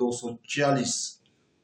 246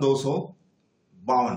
252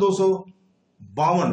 252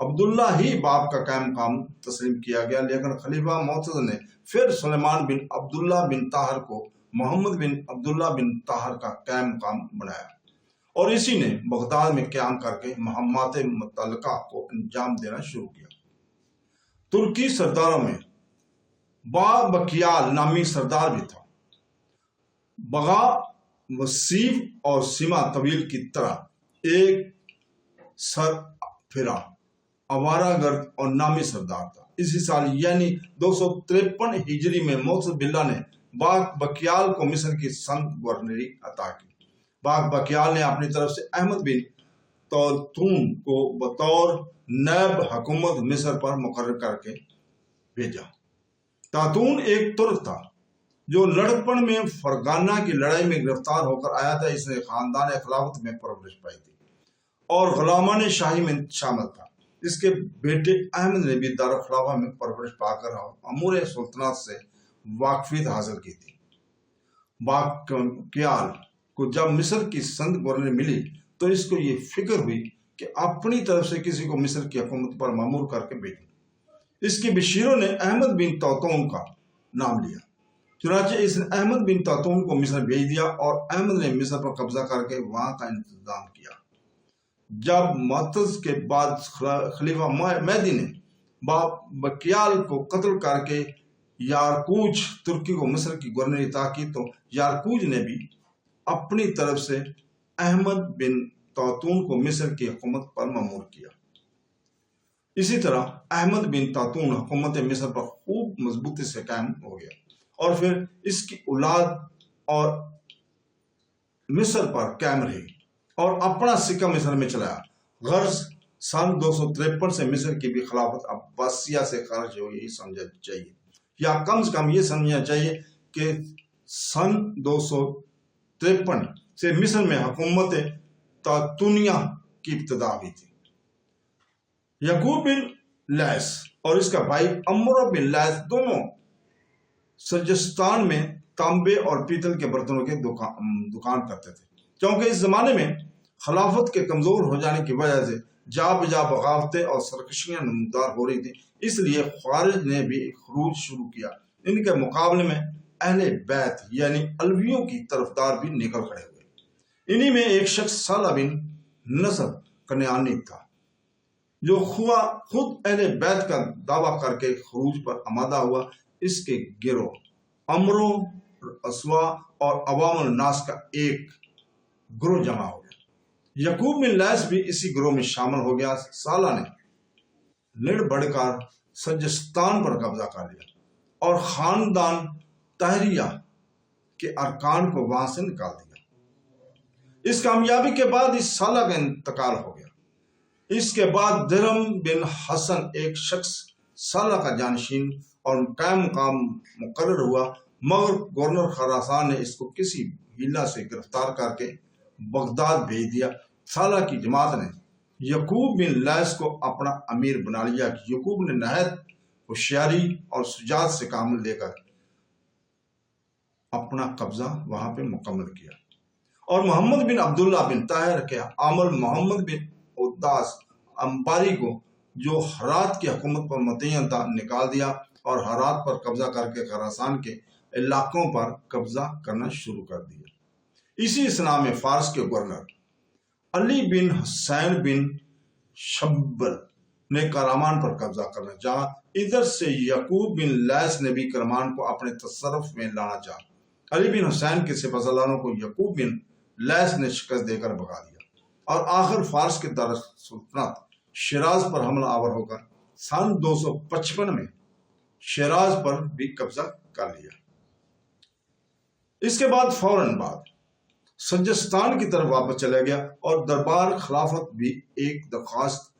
عبداللہ ہی باپ کا قائم مقام تسلیم کیا گیا، لیکن خلیفہ معتضد نے پھر سلیمان بن عبداللہ بن طاہر کو محمد بن عبداللہ بن طاہر کا قائم مقام بنایا، اور اسی نے بغداد میں قیام کر کے مہمات متعلقہ کو انجام دینا شروع کیا۔ ترکی سرداروں میں بابکیال نامی سردار بھی تھا۔ بغا وسیع اور سیما طویل کی طرح ایک سر پھرا آوارہ گرد اور نامی سردار تھا۔ اسی سال یعنی 253 ہجری میں معتضد باللہ نے بابکیال کو مصر کی سند گورنری عطا کی۔ بابکیال نے اپنی طرف سے احمد بن طاطون کو بطور نائب حکومت مصر پر مقرر کر کے بھیجا۔ طاطون ایک ترک تھا جو لڑکپن میں فرغانہ کی لڑائی میں گرفتار ہو کر آیا تھا۔ اس نے خاندان خلافت میں پرورش پائی تھی اور غلامان شاہی میں شامل تھا۔ اس کے بیٹے احمد نے بھی دارالخلافہ میں پرورش پا کر امور سلطنت سے واقفیت حاصل کی تھی۔ بابکیال کو جب مصر کی سند گورنری ملی تو اس کو یہ فکر ہوئی کہ اپنی طرف سے کسی کو مصر کی حکومت پر مامور کر کے بھیجوں۔ اس کے بشیروں نے احمد بن طاطون کا نام لیا، چنانچہ اس نے احمد بن طاطون کو مصر بھیج دیا اور احمد نے مصر پر قبضہ کر کے وہاں کا انتظام کیا۔ جب معتضد کے بعد خلیفہ مہدی نے بابکیال کو قتل کر کے یارکوج ترکی کو مصر کی گورنری عطا کی تو یارکوج نے بھی اپنی طرف سے احمد بن طاطون کو مصر کی حکومت پر مامور کیا۔ اسی طرح احمد بن طاطون حکومت مصر پر خوب مضبوطی سے قائم ہو گیا، اور پھر اس کی اولاد اور مصر پر قائم رہی اور اپنا سکہ مصر میں چلایا۔ غرض سن 253 سے مصر کی بھی خلافت عباسیہ سے خارج ہوئی ہی سمجھنا چاہیے، یا کم سے کم یہ سمجھنا چاہیے کہ سن 253 سے مصر میں حکومت طاطونیہ کی ابتدا ہوئی تھی۔ یعقوب بن لیث اور اس کا بھائی عمرو بن لیث دونوں سجستان میں تانبے اور پیتل کے برتنوں کے دکان کرتے تھے۔ کیونکہ اس زمانے میں خلافت کے کمزور ہو جانے کی وجہ سے جا بجا بغاوتیں اور سرکشیاں نمودار ہو رہی تھیں، اس لیے خوارج نے بھی خروج شروع کیا۔ ان کے مقابلے میں اہل بیت یعنی علویوں کی طرفدار بھی نکل کھڑے ہوئے۔ انہی میں ایک شخص صالح بن نصر کنعانی تھا جو خود اہل بیت کا دعویٰ کر کے خروج پر آمادہ ہوا۔ اس کے گروہ امرو، اسوا اور عوام الناس کا ایک گروہ جمع ہو گیا۔ یعقوب بن لیث بھی اسی گروہ میں شامل ہو گیا۔ صالح نے لڑ بڑھ کر سجستان پر قبضہ کر لیا اور خاندان طاہریہ کے ارکان کو وہاں سے نکال دیا۔ اس کامیابی کے بعد اس صالح کا انتقال ہو گیا۔ اس کے بعد درہم بن حسن ایک شخص صالح کا جانشین اور قائم مقام مقرر ہوا، مگر گورنر خراسان نے اس کو کسی ہیلا سے گرفتار کر کے بغداد بھیج دیا۔ صالح کی جماعت نے یعقوب بن لیث کو اپنا امیر بنا لیا۔ یعقوب نے نہایت ہوشیاری اور شجاعت سے کام لے کر اپنا قبضہ وہاں پہ مکمل کیا، اور محمد بن عبداللہ بن طاہر کے عامل محمد بن عداس امباری کو جو ہرات کی حکومت پر متعین تھا نکال دیا اور ہرات پر قبضہ کر کے خراسان کے علاقوں پر قبضہ کرنا شروع کر دیا۔ اسی اثناء میں فارس کے گورنر علی بن حسین بن شبل نے کرمان پر قبضہ کرنا چاہا۔ ادھر سے یعقوب بن لیث نے بھی کرمان کو اپنے تصرف میں لانا چاہا۔ علی بن حسین کے سپہ سالاروں کو یعقوب بن لیث نے شکست دے کر بھگا دیا، اور آخر فارس کے دار سلطنت شیراز پر حملہ آور ہو کر سن 255 میں شیراز پر بھی قبضہ کر لیا۔ اس کے بعد فوراً سجستان کی طرف واپس چلا گیا، اور دربار خلافت بھی ایک درخواست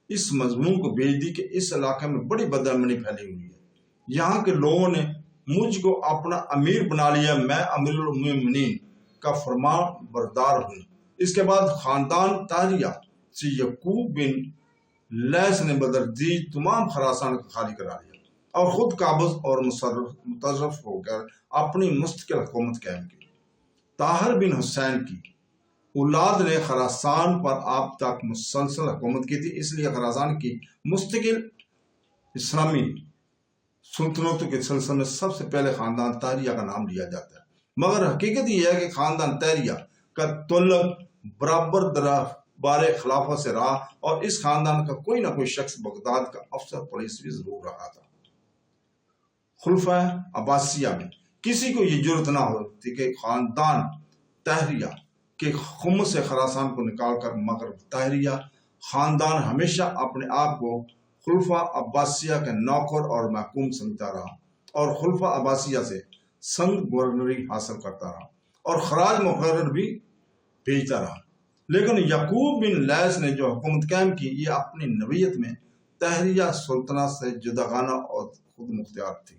اس مضمون کو بھیج دی کہ اس علاقے میں بڑی بدامنی پھیلی ہوئی ہے، یہاں کے لوگوں نے مجھ کو اپنا امیر بنا لیا، میں امیر المومنین کا فرمان بردار ہوں۔ اس کے بعد خاندان طاہریہ سے یعقوب بن لیث نے بدرجیج تمام خراسان کو خالی کرا لیا اور خود قابض اور متصرف ہو کر اپنی مستقل حکومت قائم کی۔ طاہر بن حسین کی اولاد نے خراسان پر آپ تک مسلسل حکومت کی تھی، اس لیے خراسان کی مستقل اسلامی سلطنتوں کے سلسلے میں سب سے پہلے خاندان طاہریہ کا نام لیا جاتا ہے، مگر حقیقت یہ ہے کہ خاندان طاہریہ کا تعلق برابر دربار خلافت سے رہا، اور اس خاندان کا کوئی نہ کوئی شخص بغداد کا افسر پولیس بھی ضرور رہا تھا۔ خلفائے عباسیہ میں کسی کو یہ جرت نہ ہوتی کہ خاندان طاہریہ کے خمس سے خراسان کو نکال کر مغرب طاہریہ خاندان ہمیشہ اپنے آپ کو خلفاء عباسیہ کے نوکر اور محکوم سمجھتا رہا، اور خلفاء عباسیہ سے سند گورنری حاصل کرتا رہا اور خراج مقرر بھی بھیجتا رہا۔ لیکن یعقوب بن لیث نے جو حکومت قائم کی، یہ اپنی نوعیت میں طاہریہ سلطنت سے جداگانہ اور خود مختار تھی،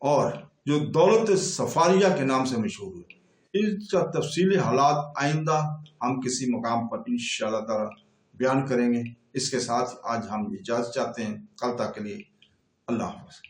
اور جو دولت صفاریہ کے نام سے مشہور ہوئی۔ اس کا تفصیلی حالات آئندہ ہم کسی مقام پر انشاءاللہ تعالی بیان کریں گے۔ اس کے ساتھ آج ہم اجازت چاہتے ہیں، کل تک کے لیے اللہ حافظ۔